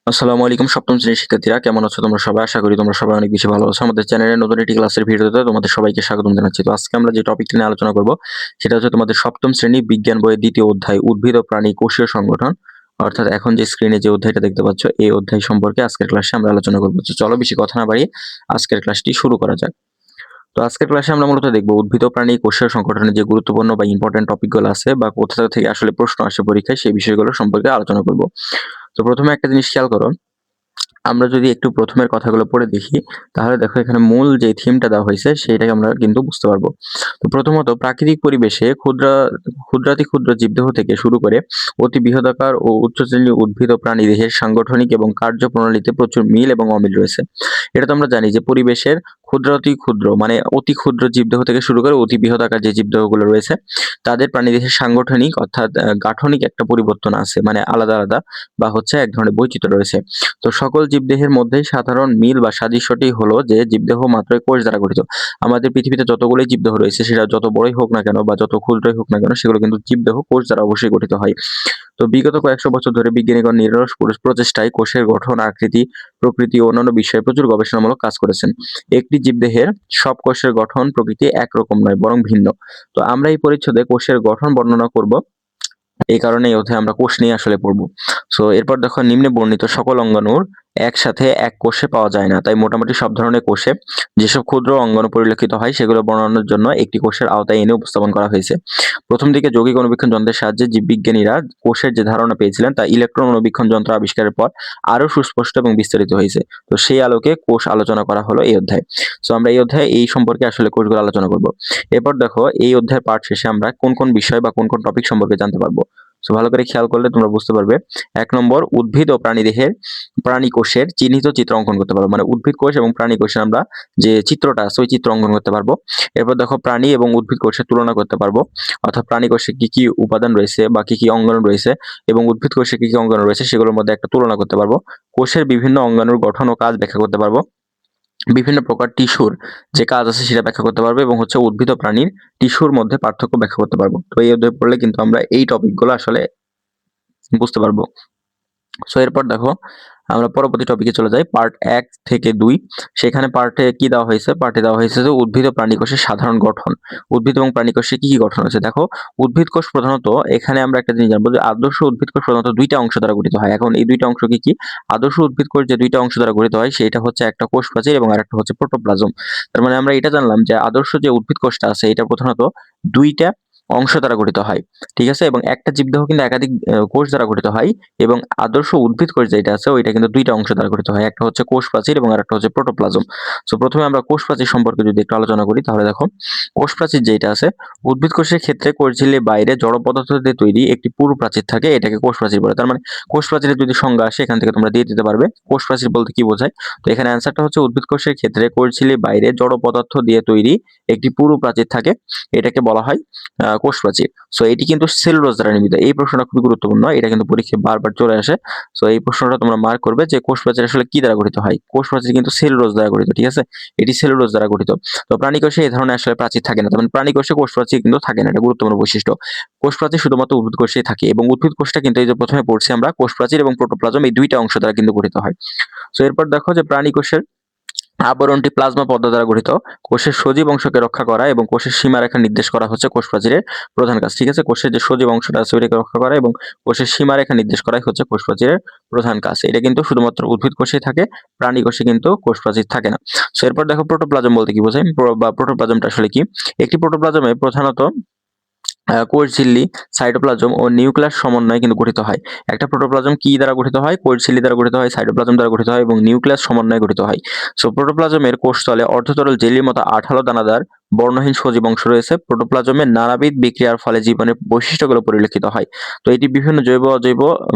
আসসালামু আলাইকুম সপ্তম শ্রেণীর শিক্ষার্থীরা, কেমন আছো তোমরা সবাই? আশা করি তোমরা সবাই অনেক বেশি ভালো আছো। আমাদের চ্যানেলের নতুন একটি ক্লাসের ভিডিওতে তোমাদের সবাইকে স্বাগতম জানাচ্ছি। তো আজকে আমরা যে টপিকটি নিয়ে আলোচনা করব সেটা হচ্ছে তোমাদের সপ্তম শ্রেণী বিজ্ঞান বইয়ের দ্বিতীয় অধ্যায় উদ্ভিদ ও প্রাণী কোষীয় সংগঠন। অর্থাৎ এখন যে স্ক্রিনে যে অধ্যায়টা দেখতে পাচ্ছ এই অধ্যায় সম্পর্কে আজকের ক্লাসে আমরা আলোচনা করব। তো চলো বেশি কথা না বাড়িয়ে আজকের ক্লাসটি শুরু করা যাক। তো আজকের ক্লাসে আমরা মূলত দেখব উদ্ভিদ ও প্রাণী কোষীয় সংগঠনের যে গুরুত্বপূর্ণ বা ইম্পর্টেন্ট টপিকগুলো আছে বা কোথা থেকে আসলে প্রশ্ন আসে পরীক্ষায় সেই বিষয়গুলো সম্পর্কে আলোচনা করব। তো প্রথমে একটা জিনিস খেয়াল করো, আমরা যদি একটু প্রথমের কথাগুলো পড়ে দেখি তাহলে দেখো এখানে মূল যে থিমটা দেওয়া হয়েছে সেটাকে আমরা কিন্তু বুঝতে পারবো। তো প্রথমত প্রাকৃতিক পরিবেশে ক্ষুদ্রাতি ক্ষুদ্র জীবদেহ থেকে শুরু করে অতি বৃহদাকার ও উচ্চ শ্রেণীর উদ্ভিদ ও প্রাণী দেহের সাংগঠনিক এবং কার্যপ্রণালীতে প্রচুর মিল এবং অমিল রয়েছে। এটা তো আমরা জানি যে পরিবেশের ক্ষুদ্রাতি ক্ষুদ্র মানে অতি ক্ষুদ্র জীবদেহ থেকে শুরু করে অতি বৃহদাকার যে জীবদেহগুলো রয়েছে তাদের প্রাণীদেহের সাংগঠনিক অর্থাৎ গাঠনিক একটা পরিবর্তন আছে, মানে আলাদা আলাদা বা হচ্ছে এক ধরনের বৈচিত্র্য রয়েছে। তো সকল জীবদেহের মধ্যে সাধারণ মিল বা সাদৃশ্যটি হলো যে জীবদেহ মাত্রই কোষ দ্বারা গঠিত। আমাদের পৃথিবীতে যতগুলোই জীবদেহ রয়েছে সেটা যত বড়ই হোক না কেন বা যত ক্ষুদ্রই হোক না কেন সেগুলো কিন্তু জীবদেহ কোষ দ্বারা অবশ্যই গঠিত হয়। তো বিগত কয়েকশো বছর ধরে বিজ্ঞানীগণ নিরলস প্রচেষ্টায় কোষের গঠন, আকৃতি, প্রকৃতি ও অন্যান্য বিষয়ে প্রচুর গবেষণামূলক কাজ করেছেন। একটি জীবদেহের সব কোষের গঠন প্রকৃতি একরকম নয়, বরং ভিন্ন। তো আমরা এই পরিচ্ছেদে কোষের গঠন বর্ণনা করব। এই কারণে এই অধ্যায়ে আমরা কোষ নিয়ে আসলে পড়বো। সো এরপর দেখো, নিম্নে বর্ণিত সকল অঙ্গাণুর একসাথে এক কোষে পাওয়া যায় না, তাই মোটামুটি সব ধরনের কোষে যেসব ক্ষুদ্র অঙ্গাণু পরিলক্ষিত হয় সেগুলো বর্ণনার জন্য একটি কোষের আওতায় এনে উপস্থাপন করা হয়েছে। প্রথম দিকে যৌগিক অণুবীক্ষণ যন্ত্রের সাহায্যে জীববিজ্ঞানীরা কোষের যে ধারণা পেয়েছিলেন তা ইলেকট্রন অণুবীক্ষণ যন্ত্র আবিষ্কারের পর আরো সুস্পষ্ট এবং বিস্তারিত হয়েছে। তো সেই আলোকে কোষ আলোচনা করা হলো এই অধ্যায়ে। সো আমরা এই অধ্যায়ে এই সম্পর্কে আসলে কোষগুলো আলোচনা করব। এরপর দেখো, এই অধ্যায়ের পার্ট শেষে আমরা কোন কোন বিষয় বা কোন কোন টপিক সম্পর্কে জানতে পারবো। সো ভালো করে খেয়াল করলে তোমরা বুঝতে পারবে। ১ নম্বর, উদ্ভিদ ও প্রাণী কোষের চিহ্নিত চিত্র অঙ্কন করতে পারবো, মানে উদ্ভিদ কোষ এবং প্রাণী কোষের আমরা যে চিত্রটা আছে ওই চিত্র অঙ্কন করতে পারবো। এরপর দেখো, প্রাণী এবং উদ্ভিদ কোষের তুলনা করতে পারবো, অর্থাৎ প্রাণী কোষে কি কি উপাদান রয়েছে বা কি কি অঙ্গাণু রয়েছে এবং উদ্ভিদ কোষে কি কি অঙ্গাণু রয়েছে সেগুলোর মধ্যে একটা তুলনা করতে পারবো। কোষের বিভিন্ন অঙ্গাণুর গঠন ও কাজ ব্যাখ্যা করতে পারবো। বিভিন্ন প্রকার টিস্যুর যে কাজ আছে সেটা ব্যাখ্যা করতে পারবো এবং হচ্ছে উদ্ভিদ ও প্রাণীর টিস্যুর মধ্যে পার্থক্য ব্যাখ্যা করতে পারবো। তো এই অধ্যায় পড়লে কিন্তু আমরা এই টপিকগুলো আসলে বুঝতে পারবো। সো এরপর দেখো, আমরা পরবর্তী টপিকে চলে যাই, পার্ট ১ থেকে ২। সেখানে পার্টে কি দেওয়া হয়েছে? পার্টে দেওয়া হয়েছে যে উদ্ভিদ ও প্রাণী কোষের সাধারণ গঠন। উদ্ভিদ এবং প্রাণী কোষে কি কি গঠন আছে? দেখো, উদ্ভিদ কোষ প্রধানত, এখানে আমরা একটা জিনিস জানবো যে আদর্শ উদ্ভিদ কোষ প্রধানত দুইটা অংশ দ্বারা গঠিত হয়। এখন এই দুইটা অংশ কি কি? আদর্শ উদ্ভিদ কোষ যে দুইটা অংশ দ্বারা গঠিত হয় সেটা হচ্ছে একটা কোষ প্রাচীর এবং আরেকটা হচ্ছে প্রোটোপ্লাজম। তার মানে আমরা এটা জানলাম যে আদর্শ যে উদ্ভিদ কোষটা আছে এটা প্রধানত দুইটা অংশ দ্বারা গঠিত হয়। ঠিক আছে? এবং একটা জীবদেহ কিন্তু একাধিক কোষ দ্বারা গঠিত হয় এবং আদর্শ উদ্ভিদ কোষ যেটা আছে ওইটা কিন্তু দুইটা অংশ দ্বারা গঠিত হয়। একটা হচ্ছে কোষ প্রাচীর এবং আরেকটা হচ্ছে প্রোটোপ্লাজম। সো প্রথমে আমরা কোষ প্রাচীর সম্পর্কে যদি একটু আলোচনা করি তাহলে দেখো, কোষ প্রাচীর যেটা আছে, উদ্ভিদ কোষের ক্ষেত্রে কোষ ঝিল্লির বাইরে জড় পদার্থ দিয়ে তৈরি একটি পুরু প্রাচীর থাকে, এটাকে কোষ প্রাচীর বলে। তার মানে কোষ প্রাচীরের যদি সংজ্ঞা আসে এখান থেকে তোমরা দিয়ে দিতে পারবে কোষ প্রাচীর বলতে কি বোঝায়। তো এখানে অ্যান্সারটা হচ্ছে উদ্ভিদ কোষের ক্ষেত্রে কোষ ঝিল্লির বাইরে জড় পদার্থ দিয়ে তৈরি একটি পুরু প্রাচীর থাকে, এটাকে বলা হয় কোষ প্রাচীর। সো এটি কিন্তু সেলুলোজ দ্বারা নির্মিত। এই প্রশ্নটা খুবই গুরুত্বপূর্ণ, এটা কিন্তু পরীক্ষায় বারবার চলে আসে। সো এই প্রশ্নটা তোমরা মার্ক করবে যে কোষ প্রাচীর আসলে কি দ্বারা গঠিত হয়। কোষ প্রাচীর কিন্তু সেলুলোজ দ্বারা গঠিত, ঠিক আছে? এটি সেলুলোজ দ্বারা গঠিত। তো প্রাণী কোষে এই ধরনের আসলে প্রাচীর থাকে না। তার মানে প্রাণী কোষে কোষ প্রাচীর কিন্তু থাকে না, এটা গুরুত্বপূর্ণ বৈশিষ্ট্য। কোষ প্রাচীর শুধুমাত্র উদ্ভিদ কোষেই থাকে এবং উদ্ভিদ কোষটা কিন্তু এই যে প্রথমে পড়ছি আমরা, কোষ প্রাচীর এবং প্রোটোপ্লাজম এই দুইটা অংশ দ্বারা কিন্তু গঠিত হয়। সো এরপর দেখো যে প্রাণী কোষের আবরণটি প্লাজমা পর্দা দ্বারা গঠিত। কোষের সজীব অংশকে রক্ষা করা এবং কোষের সীমারেখা নির্দেশ করা হচ্ছে কোষ প্রাচীরের প্রধান কাজ। ঠিক আছে? কোষের যে সজীব অংশটা আছে ওইটাকে রক্ষা করা এবং কোষের সীমারেখা নির্দেশ করাই হচ্ছে কোষ প্রাচীরের প্রধান কাজ। এটা কিন্তু শুধুমাত্র উদ্ভিদ কোষেই থাকে, প্রাণী কোষে কিন্তু কোষ প্রাচীর থাকে না। সো এরপর দেখো, প্রোটোপ্লাজম বলতে কি বোঝায় বা প্রোটোপ্লাজমটা আসলে কি? একটি প্রোটোপ্লাজমে প্রধানত কোষ ঝিল্লি, সাইটোপ্লাজম ও নিউক্লিয়াস সমন্বয়ে কিন্তু গঠিত হয়। একটা প্রোটোপ্লাজম কি দ্বারা গঠিত হয়? কোষ ঝিল্লি দ্বারা গঠিত হয়, সাইটোপ্লাজম দ্বারা গঠিত হয় এবং নিউক্লিয়াস সমন্বয়ে গঠিত হয়। সো প্রোটোপ্লাজমের কোষতলে অর্ধতরল জেলির মতো আঠালো দানাদার বর্ণহীন সজীব অংশ রয়েছে। প্রোটোপ্লাজমের নানাবিধ বিক্রিয়ার ফলে জীবনের বৈশিষ্ট্যগুলো পরিলক্ষিত হয়। তো এটি বিভিন্ন জৈব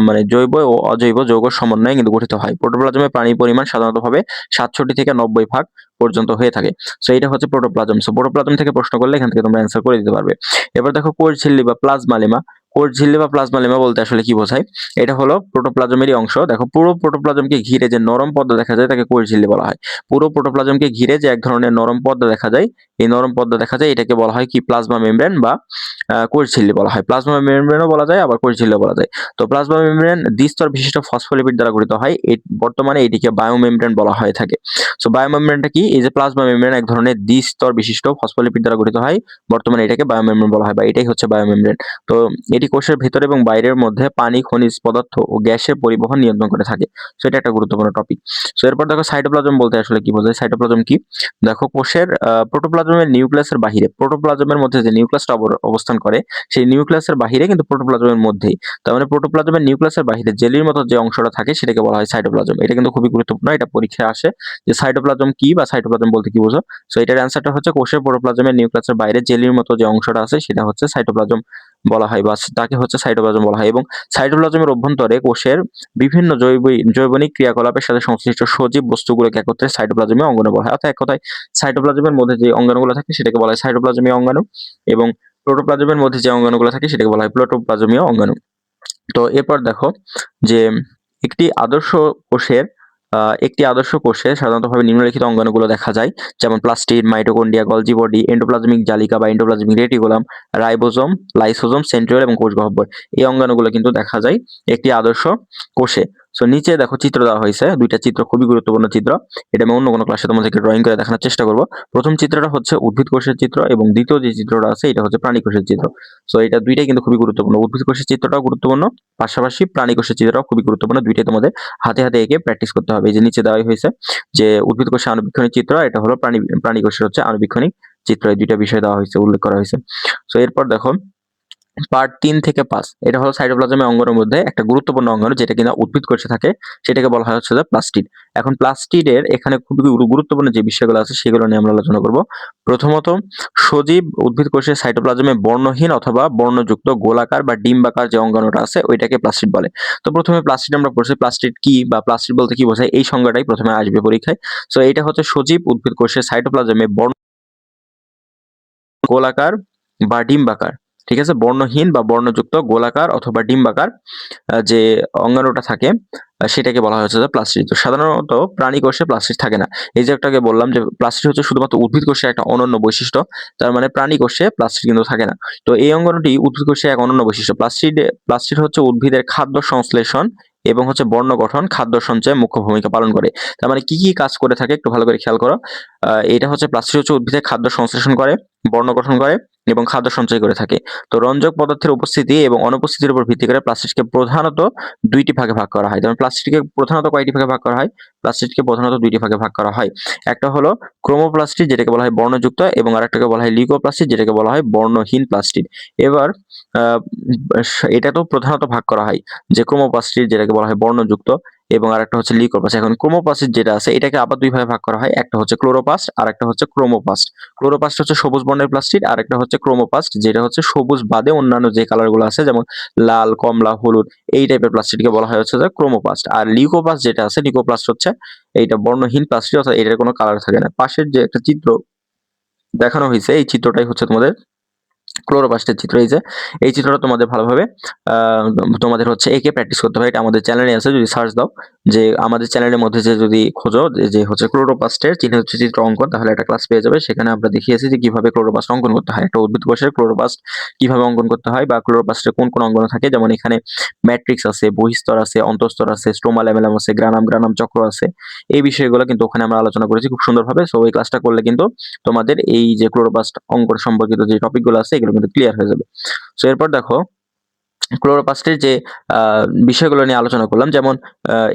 ও অজৈব যৌগ সমন্বয়ে কিন্তু গঠিত হয়। প্রোটোপ্লাজমে পানির পরিমাণ সাধারণতভাবে ৬৭ থেকে ৯০ ভাগ পর্যন্ত হয়ে থাকে। সো এটা হচ্ছে প্রোটোপ্লাজম। সো প্রোটোপ্লাজম থেকে প্রশ্ন করলে এখান থেকে তোমরা অ্যান্সার করে দিতে পারবে। এবার দেখো, কোষ ঝিল্লি বা প্লাজমা লেমা। কোষ ঝিল্লি বা প্লাজমা লেমা বলতে আসলে কি বোঝায়? এটা হলো প্রোটোপ্লাজমেরই অংশ। দেখো পুরো প্রোটোপ্লাজমকে ঘিরে যে নরম পর্দা দেখা যায় তাকে কোষ ঝিল্লি বলা হয়। পুরো প্রোটোপ্লাজমকে ঘিরে যে এক ধরনের নরম পর্দা দেখা যায়, এই নরম পর্দা দেখা যায় এটাকে বলা হয় কি প্লাজমা মেমব্রেন বা কোষ ঝিল্লি বলা হয়। প্লাজমা মেমব্রেনও বলা যায় আবার কোষ ঝিল্লিও বলা যায়। তো প্লাজমা মেমব্রেন দ্বিস্তর বিশিষ্ট ফসফোলিপিড দ্বারা গঠিত হয়। বর্তমানে এটিকে বায়োমেমব্রেন বলা হয়ে থাকে। সো বায়োমেমব্রেনটা কি? এই যে প্লাজমা মেমব্রেন এক ধরনের দ্বিস্তর বিশিষ্ট ফসফোলিপিড দ্বারা গঠিত হয়। বর্তমানে এটাকে বায়োমেমব্রেন বলা হয় বা এটাই হচ্ছে বায়োমেমব্রেন। তো এটি কোষের ভেতর এবং বাইরের মধ্যে পানি, খনিজ পদার্থ ও গ্যাসের পরিবহন নিয়ন্ত্রণ করে থাকে। সো এটা একটা গুরুত্বপূর্ণ টপিক। সো এরপর দেখো সাইটোপ্লাজম বলতে আসলে কি বোঝায়? সাইটোপ্লাজম কি? দেখো কোষের প্রোটোপ্লাজমের নিউক্লিয়াসের বাহিরে, প্রোটোপ্লাজমের মধ্যে যে নিউক্লিয়াসটা অবস্থান করে সেই নিউক্লিয়াসের বাহিরে কিন্তু প্রোটোপ্লাজমের মধ্যেই। তার মানে প্রোটোপ্লাজমের নিউক্লিয়াসের বাহিরে জেলির মতো যে অংশটা থাকে সেটাকে বলা হয় সাইটোপ্লাজম। এটা কিন্তু খুবই গুরুত্বপূর্ণ। এটা পরীক্ষায় আসে যে সাইটোপ্লাজম কি বা সাইটোপ্লাজম বলতে কি বোঝো? সো এটার অ্যান্সারটা হচ্ছে কোষের প্রোটোপ্লাজমের নিউক্লিয়াসের বাইরে জেলির মতো যে অংশটা আছে সেটা হচ্ছে সাইটোপ্লাজম বলা হয় বা তাকে হচ্ছে সাইটোপ্লাজম বলা হয়। এবং সাইটোপ্লাজমের অভ্যন্তরে কোষের বিভিন্ন জৈবনিক ক্রিয়াকলাপের সাথে সংশ্লিষ্ট সজীব বস্তুগুলোকে একত্রে সাইটোপ্লাজমীয় অঙ্গাণু বলা হয়। অর্থাৎ এক কথায় সাইটোপ্লাজমের মধ্যে যে অঙ্গাণুগুলো থাকে সেটাকে বলা হয় সাইটোপ্লাজমীয় অঙ্গাণু এবং প্রোটোপ্লাজমের মধ্যে যে অঙ্গাণুগুলো থাকে সেটাকে বলা হয় প্রোটোপ্লাজমীয় অঙ্গাণু। তো এরপর দেখো যে একটি আদর্শ কোষের সাধারণতভাবে নিম্নলিখিত অঙ্গাণুগুলো দেখা যায়, যেমন plastid, mitochondria, Golgi body, endoplasmic জালিকা বা endoplasmic reticulum, ribosome, lysosome, centriole এবং কোষ গহ্বর। এই অঙ্গাণুগুলো কিন্তু দেখা যায় একটি আদর্শ কোষে। সো নিচে দেখো চিত্র দেওয়া হয়েছে, দুইটা চিত্র খুবই গুরুত্বপূর্ণ চিত্র। এটা আমি অন্য কোনো ক্লাসে তোমাদেরকে ড্রয়িং করে দেখানোর চেষ্টা করব। প্রথম চিত্রটা হচ্ছে উদ্ভিদ কোষের চিত্র এবং দ্বিতীয় যে চিত্রটা আছে এটা হচ্ছে প্রাণী কোষের চিত্র। সো এটা দুইটাই কিন্তু খুবই গুরুত্বপূর্ণ। উদ্ভিদ কোষের চিত্রটাও গুরুত্বপূর্ণ, পাশাপাশি প্রাণী কোষের চিত্রটাও খুবই গুরুত্বপূর্ণ। দুইটাই তোমাদের হাতে হাতে এঁকে প্র্যাকটিস করতে হবে। এই যে নিচে দেওয়াই হয়েছে যে উদ্ভিদ কোষের আণুবীক্ষণিক চিত্র, এটা হলো প্রাণী কোষের হচ্ছে আণুবীক্ষণিক চিত্র। এই দুইটা বিষয় দেওয়া হয়েছে, উল্লেখ করা হয়েছে। সো এরপর দেখো পার্ট 3 থেকে 5, এটা হলো সাইটোপ্লাজমের অঙ্গাণুর মধ্যে একটা গুরুত্বপূর্ণ অঙ্গাণু যেটা কিনা উদ্ভিদ কোষে থাকে, সেটাকে বলা হয় হচ্ছে যে প্লাস্টিড। এখন প্লাস্টিডের এখানে খুবই গুরুত্বপূর্ণ যে বিষয়গুলো আছে সেগুলো নিয়ে আমরা আলোচনা করব। প্রথমত, সজীব উদ্ভিদ কোষের সাইটোপ্লাজমে বর্ণহীন অথবা বর্ণযুক্ত গোলাকার বা ডিম্বাকার যে অঙ্গাণুটা আছে ওইটাকে প্লাস্টিড বলে। তো প্রথমে প্লাস্টিড আমরা পড়ছি, প্লাস্টিড কি বা প্লাস্টিড বলতে কি বোঝায় এই সংজ্ঞাটাই প্রথমে আসবে পরীক্ষায়। সো এটা হচ্ছে সজীব উদ্ভিদ কোষের সাইটোপ্লাজমে গোলাকার বা ডিম্বাকার, ঠিক আছে, বর্ণহীন বা বর্ণযুক্ত গোলাকার অথবা ডিম্বাকার যে অঙ্গাণুটা থাকে সেটাকে বলা হচ্ছে যে প্লাস্টিড। তো সাধারণত প্রাণী কোষে প্লাস্টিড থাকে না। এই যে একটাকে বললাম যে প্লাস্টিড হচ্ছে শুধুমাত্র উদ্ভিদ কোষে একটা অনন্য বৈশিষ্ট্য, তার মানে প্রাণী কোষে প্লাস্টিড কিন্তু থাকে না। তো এই অঙ্গাণুটি উদ্ভিদ কোষে এক অনন্য বৈশিষ্ট্য। প্লাস্টিড হচ্ছে উদ্ভিদের খাদ্য সংশ্লেষণ এবং হচ্ছে বর্ণ গঠন, খাদ্য সঞ্চয়ে মুখ্য ভূমিকা পালন করে। তার মানে কি কি কাজ করে থাকে একটু ভালো করে খেয়াল করো। এটা হচ্ছে প্লাস্টিড হচ্ছে উদ্ভিদের খাদ্য সংশ্লেষণ করে, বর্ণ গঠন করে এবং খাদ্য সঞ্চয় করে থাকে। তো রঞ্জক পদার্থের উপস্থিতি এবং অনুপস্থিতির উপর ভিত্তি করে প্লাস্টিডকে প্রধানত দুইটি ভাগে ভাগ করা হয়। যেমন প্লাস্টিডকে প্রধানত কয়টি ভাগে ভাগ করা হয়? প্লাস্টিডকে প্রধানত দুইটি ভাগে ভাগ করা হয়। একটা হলো ক্রোমোপ্লাস্টিড যেটাকে বলা হয় বর্ণযুক্ত এবং আরেকটাকে বলা হয় লিউকোপ্লাস্টিড যেটাকে বলা হয় বর্ণহীন প্লাস্টিড। এবার এটা তো প্রধানত ভাগ করা হয় যে ক্রোমোপ্লাস্টিড যেটাকে বলা হয় বর্ণযুক্ত এবং আরেকটা হচ্ছে লিউকোপ্লাস্ট। এখন ক্রোমোপ্লাস্টিড যেটা আছে এটাকে আবার দুই ভাগে ভাগ করা হয়, একটা হচ্ছে ক্লোরোপ্লাস্ট আর একটা হচ্ছে ক্রোমোপ্লাস্ট। ক্লোরোপ্লাস্ট হচ্ছে সবুজ বর্ণের প্লাস্টিড আর একটা হচ্ছে ক্রোমোপ্লাস্ট যেটা হচ্ছে সবুজ বাদে অন্যান্য যে কালারগুলো আছে যেমন লাল, কমলা, হলুদ এই টাইপের প্লাস্টিডকে বলা হয় হচ্ছে যে ক্রোমোপ্লাস্ট। আর লিউকোপ্লাস্ট যেটা আছে, লিউকোপ্লাস্ট হচ্ছে এইটা বর্ণহীন প্লাস্টিড, অর্থাৎ এটার কোনো কালার থাকে না। পাশের যে একটা চিত্র দেখানো হয়েছে এই চিত্রটাই হচ্ছে তোমাদের ক্লোরোপ্লাস্টের চিত্র। এই চিত্রটা তোমাদের ভালোভাবে তোমাদের হচ্ছে একে প্র্যাকটিস করতে হবে। এটা আমাদের চ্যানেলে আছে, যদি সার্চ দাও যে আমাদের চ্যানেলের মধ্যে যে যদি খোঁজো যে হচ্ছে ক্লোরোপ্লাস্টের চিত্র অঙ্কন, তাহলে একটা ক্লাস পেয়ে যাবে। সেখানে আমরা দেখিয়েছি যে কিভাবে ক্লোরোপ্লাস্ট অঙ্কন করতে হয়, একটা উদ্ভিদ কোষের ক্লোরোপ্লাস্ট কিভাবে অঙ্কন করতে হয় বা ক্লোরোপ্লাস্টের কোন কোন অঙ্গাণু থাকে। যেমন এখানে ম্যাট্রিক্স আছে, বহিস্তর আছে, অন্তঃস্তর আছে, স্ট্রোমা ল্যামেলাম আছে, গ্রানাম চক্র আছে। এই বিষয়গুলো কিন্তু ওখানে আমরা আলোচনা করেছি খুব সুন্দরভাবে। সো ওই ক্লাসটা করলে কিন্তু তোমাদের এই যে ক্লোরোপ্লাস্ট অঙ্কন সম্পর্কিত যে টপিকগুলো আছে এগুলো কিন্তু ক্লিয়ার হয়ে যাবে। সো এরপর দেখো ক্লোরোপ্লাস্টের যে বিষয়গুলো নিয়ে আলোচনা করলাম, যেমন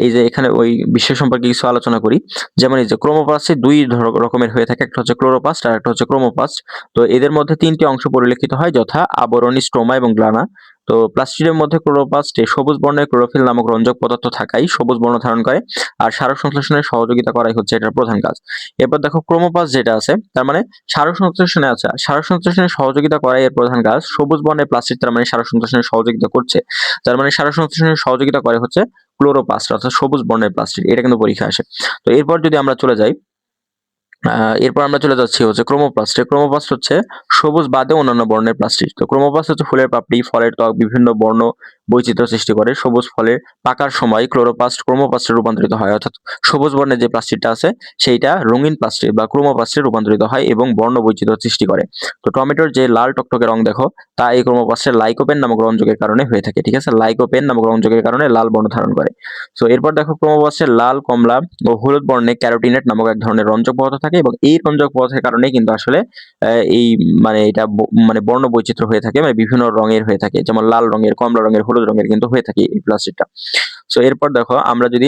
এই যে এখানে ওই বিষয় সম্পর্কে কিছু আলোচনা করি। যেমন এই যে ক্রোমোপ্লাস্টের দুই রকমের হয়ে থাকে, একটা হচ্ছে ক্লোরোপ্লাস্ট আর একটা হচ্ছে ক্রোমোপ্লাস্ট। তো এদের মধ্যে তিনটি অংশ পরিলক্ষিত হয়, যথা আবরণী, স্ট্রোমা এবং গ্লানা। তো প্লাস্টিডের মধ্যে ক্লোরোপ্লাস্টে সবুজ বর্ণের ক্লোরোফিল নামক রঞ্জক পদার্থ থাকাই সবুজ বর্ণ ধারণ করে আর সারক সংশ্লেষণে সহযোগিতা করাই হচ্ছে এটার প্রধান কাজ। এরপর দেখো ক্রোমোপ্লাস্ট যেটা আছে তার মানে সারক সংশ্লেষণে আছে, সারক সংশ্লেষণে সহযোগিতা করাই এর প্রধান কাজ। সবুজ বর্ণের প্লাস্টিড তার মানে সারক সংশ্লেষণে সহযোগিতা করছে, তার মানে সারক সংশ্লেষণে সহযোগিতা করে হচ্ছে ক্লোরোপ্লাস্ট অর্থাৎ সবুজ বর্ণের প্লাস্টিড। এটা কিন্তু পরীক্ষা আসে। তো এরপর যদি আমরা চলে যাই এরপর আমরা চলে যাচ্ছি হচ্ছে ক্রোমোপ্লাস্টে। ক্রোমোপ্লাস্ট হচ্ছে সবুজ বাদে অন্যান্য বর্ণের প্লাস্টিড। তো ক্রোমোপ্লাস্ট হচ্ছে ফুলের পাপড়ি, ফলের ত্বক বিভিন্ন বর্ণ বৈচিত্র্য সৃষ্টি করে। সবুজ ফলের পাকার সময় ক্রোমোপ্লাস্টে রূপান্তরিত হয়, অর্থাৎ সবুজ বর্ণের যে প্লাস্টিডটা আছে সেইটা রঙিন প্লাস্টিড বা ক্রোমোপ্লাস্টে রূপান্তরিত হয় এবং বর্ণ বৈচিত্র্য সৃষ্টি করে। তো টমেটোর যে লাল টকটকে রং দেখো তা এই ক্রোমোপ্লাস্টের লাইকোপেন নামক রঞ্জকের কারণে হয়ে থাকে। ঠিক আছে, লাইকোপেন নামক রঞ্জকের কারণে লাল বর্ণ ধারণ করে। সো এরপর দেখো ক্রোমোপ্লাস্টের লাল, কমলা ও হলুদ বর্ণে ক্যারোটিনেট নামক এক ধরনের রঞ্জক পদার্থ থাকে এবং এই রঞ্জক পদার্থের কারণেই কিন্তু আসলে এই মানে এটা মানে বর্ণ বৈচিত্র্য হয়ে থাকে, মানে বিভিন্ন রঙের হয়ে থাকে, যেমন লাল রঙের, কমলা রঙের, হলুদ রঙের কিন্তু হয়ে থাকে এই প্লাস্টিকটা। সো এরপর দেখো আমরা যদি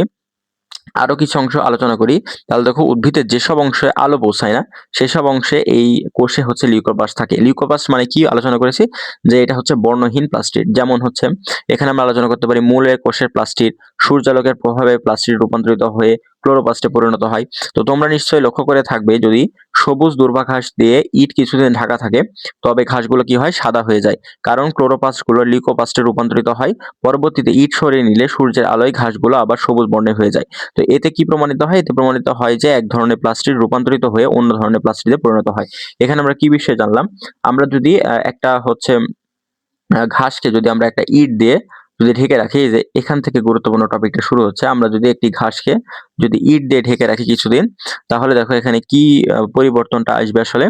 আরো কিছু অংশ আলোচনা করি, তাহলে দেখো উদ্ভিদের যেসব অংশে আলো পৌঁছায় না সেসব অংশে এই কোষে হচ্ছে লিউকোপ্লাস্ট থাকে। লিউকোপ্লাস্ট মানে কি আলোচনা করেছি যে এটা হচ্ছে বর্ণহীন প্লাস্টিড। যেমন হচ্ছে এখানে আমরা আলোচনা করতে পারি মূলের কোষের প্লাস্টিড সূর্যালোকের প্রভাবে প্লাস্টিড রূপান্তরিত হয়ে ক্লোরোপ্লাস্টে পরিণত হয়। তো তোমরা নিশ্চয়ই লক্ষ্য করে থাকবে যদি সবুজ দূর্বা ঘাস দিয়ে ইট কিছুদিন ঢাকা থাকে তবে ঘাসগুলো কি হয়, সাদা হয়ে যায়, কারণ ক্লোরোপ্লাস্টগুলো লিউকোপ্লাস্টে রূপান্তরিত হয়। পরবর্তীতে ইট সরিয়ে নিলে সূর্যের আলোয় ঘাসগুলো আবার সবুজ বর্ণের হয়ে যায়। তো এতে কি প্রমাণিত হয়? এতে প্রমাণিত হয় যে এক ধরনের প্লাস্টিড রূপান্তরিত হয়ে অন্য ধরনের প্লাস্টিডে পরিণত হয়। এখানে আমরা কি বিষয় জানলাম? আমরা যদি একটা হচ্ছে ঘাসকে যদি আমরা একটা ইট দিয়ে যদি ঢেকে রাখি, এই যে এখান থেকে গুরুত্বপূর্ণ টপিকটা শুরু হচ্ছে, আমরা যদি একটি ঘাসকে যদি ইট দিয়ে ঢেকে রাখি কিছুদিন, তাহলে দেখো এখানে কি পরিবর্তনটা আসবে আসলে,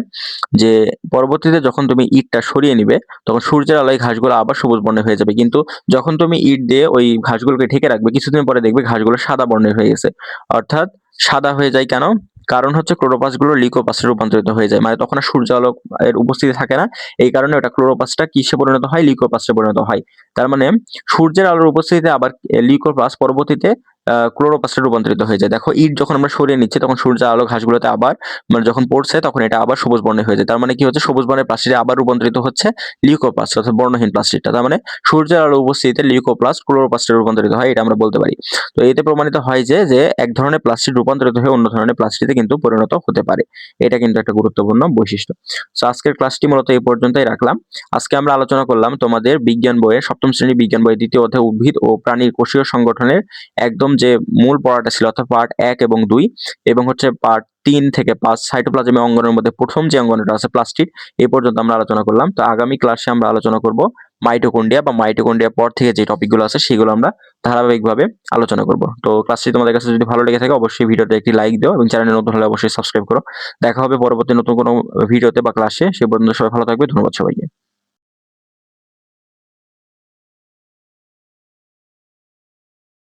যে পরবর্তীতে যখন তুমি ইটটা সরিয়ে নিবে তখন সূর্যের আলোয় ঘাসগুলো আবার সবুজ বর্ণের হয়ে যাবে, কিন্তু যখন তুমি ইট দিয়ে ওই ঘাসগুলোকে ঢেকে রাখবে কিছুদিন পরে দেখবে ঘাসগুলো সাদা বর্ণের হয়ে গেছে। অর্থাৎ সাদা হয়ে যায় কেন? কারণ হচ্ছে ক্লোরোপ্লাস্টগুলো লিউকোপ্লাস্টে রূপান্তরিত হয়ে যায়, মানে তখন আর সূর্য আলো এর উপস্থিতি থাকে না। এই কারণে ওটা ক্লোরোপ্লাস্টটা কিসে পরিণত হয়? লিউকোপ্লাস্টে পরিণত হয়। তার মানে সূর্যের আলোর উপস্থিতিতে আবার লিউকোপ্লাস্ট পরবর্তীতে ক্লোরোপ্লাস্টে রূপান্তরিত হয়ে যায়। দেখো ইট যখন আমরা সরিয়ে নিচ্ছি তখন সূর্যের আলো ঘাসগুলোতে আবার মানে যখন পড়ছে তখন এটা আবার সবুজ বর্ণের হয়ে যায়। তার মানে কি হচ্ছে, সবুজ বর্ণের প্লাস্টিডে আবার রূপান্তরিত হচ্ছে লিউকোপ্লাস্ট অর্থাৎ বর্ণহীন প্লাস্টিডটা। তার মানে সূর্যের আলোর উপস্থিতিতে লিউকোপ্লাস্ট ক্লোরোপ্লাস্টে রূপান্তরিত হয়, এটা আমরা বলতে পারি। তো এতে প্রমাণিত হয় যে এক ধরনের প্লাস্টিড রূপান্তরিত হয়ে অন্য ধরনের প্লাস্টিডে কিন্তু পরিণত হতে পারে। এটা কিন্তু একটা গুরুত্বপূর্ণ বৈশিষ্ট্য। সো আজকের ক্লাসটি মূলত এই পর্যন্তই রাখলাম। আজকে আমরা আলোচনা করলাম তোমাদের বিজ্ঞান বইয়ে সপ্তম শ্রেণী বিজ্ঞান বইয়ের দ্বিতীয় অধ্যায় উদ্ভিদ ও প্রাণীর কোষীয় সংগঠনের একদম যে মূল পড়াটা ছিল, অর্থাৎ পার্ট 1 এবং 2 এবং হচ্ছে পার্ট 3 থেকে 5 সাইটোপ্লাজমীয় অঙ্গনের মধ্যে প্রথম যে অঙ্গনটা আছে প্লাস্টিড, এই পর্যন্ত আমরা আলোচনা করলাম। তো আগামী ক্লাসে আমরা আলোচনা করব মাইটোকন্ড্রিয়া বা মাইটোকন্ড্রিয়া পর থেকে যে টপিকগুলো আছে সেগুলো আমরা ধারাবাহিকভাবে আলোচনা করব। তো ক্লাসটি তোমাদের কাছে যদি ভালো লেগে থাকে অবশ্যই ভিডিওতে একটি লাইক দিও এবং চ্যানেলে নতুন হলে অবশ্যই সাবস্ক্রাইব করো। দেখা হবে পরবর্তী নতুন কোনো ভিডিওতে বা ক্লাসে। সে পর্যন্ত সবাই ভালো থাকবে। ধন্যবাদ সবাইকে।